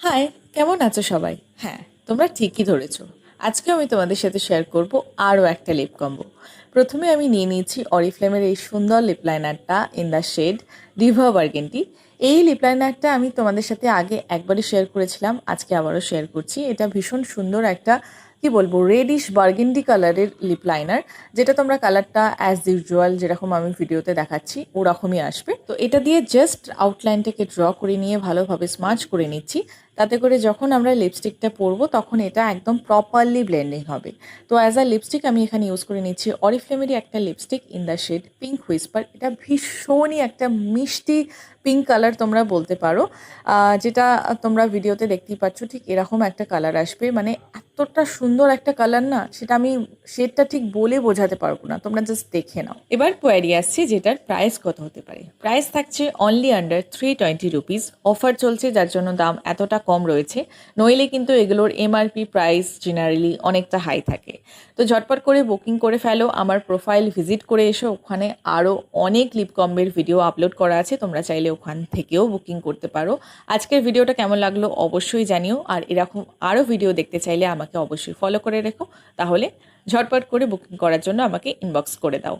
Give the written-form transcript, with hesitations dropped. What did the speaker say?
High, কেমন আছো সবাই? হ্যাঁ, তোমরা ঠিকই ধরেছো। আজকে আমি তোমাদের সাথে শেয়ার করব আরও একটা লিপ কম্বো। প্রথমে আমি নিয়ে নিয়েছি অরিফ্লেমের এই সুন্দর লিপ লাইনারটা in the shade diva burgundy. এই লিপ লাইনারটা আমি তোমাদের সাথে আগে একবারই শেয়ার করেছিলাম, আজকে আবারও শেয়ার করছি। এটা ভীষণ সুন্দর একটা কি বলবো রেডিশ বার্গেন্ডি কালারের লিপ লাইনার, যেটা তোমরা কালারটা অ্যাজ ইউজুয়াল যেরকম আমি ভিডিওতে দেখাচ্ছি ওরকমই আসবে। তো এটা দিয়ে জাস্ট আউটলাইনটাকে ড্র করে নিয়ে ভালোভাবে স্মাচ করে নিচ্ছি, তাতে করে যখন আমরা লিপস্টিকটা পরবো তখন এটা একদম প্রপারলি ব্লেন্ডিং হবে। তো অ্যাজ আ লিপস্টিক আমি এখানে ইউজ করে নিচ্ছি অরিফ্লেমেরই একটা lipstick in the shade pink whisper. এটা ভীষণই একটা মিষ্টি পিঙ্ক কালার তোমরা বলতে পারো, যেটা তোমরা ভিডিওতে দেখতেই পাচ্ছ ঠিক এরকম একটা কালার আসবে। মানে এতটা সুন্দর একটা কালার না, সেটা আমি শেডটা ঠিক বলে বোঝাতে পারবো না, তোমরা জাস্ট দেখে নাও। এবার কোয়ারি আসছে যেটার প্রাইস কত হতে পারে। প্রাইস থাকছে অনলি আন্ডার 320 রুপিস। অফার চলছে যার জন্য দাম এতটা কম রয়েছে, নইলে কিন্তু এগুলোর এমআরপি প্রাইস জেনারেলি অনেকটা হাই থাকে। তো ঝটপট করে বুকিং করে ফেলো, আমার প্রোফাইল ভিজিট করে এসো, ওখানে আরও অনেক লিপ কম্বের ভিডিও আপলোড করা আছে, তোমরা চাইলে ওখান থেকেও বুকিং করতে পারো। আজকের ভিডিওটা কেমন লাগলো অবশ্যই জানিও, আর এরকম আরও ভিডিও দেখতে চাইলে আমাকে অবশ্যই ফলো করে রেখো, তাহলে ঝটপট করে বুকিং করার জন্য আমাকে ইনবক্স করে দাও।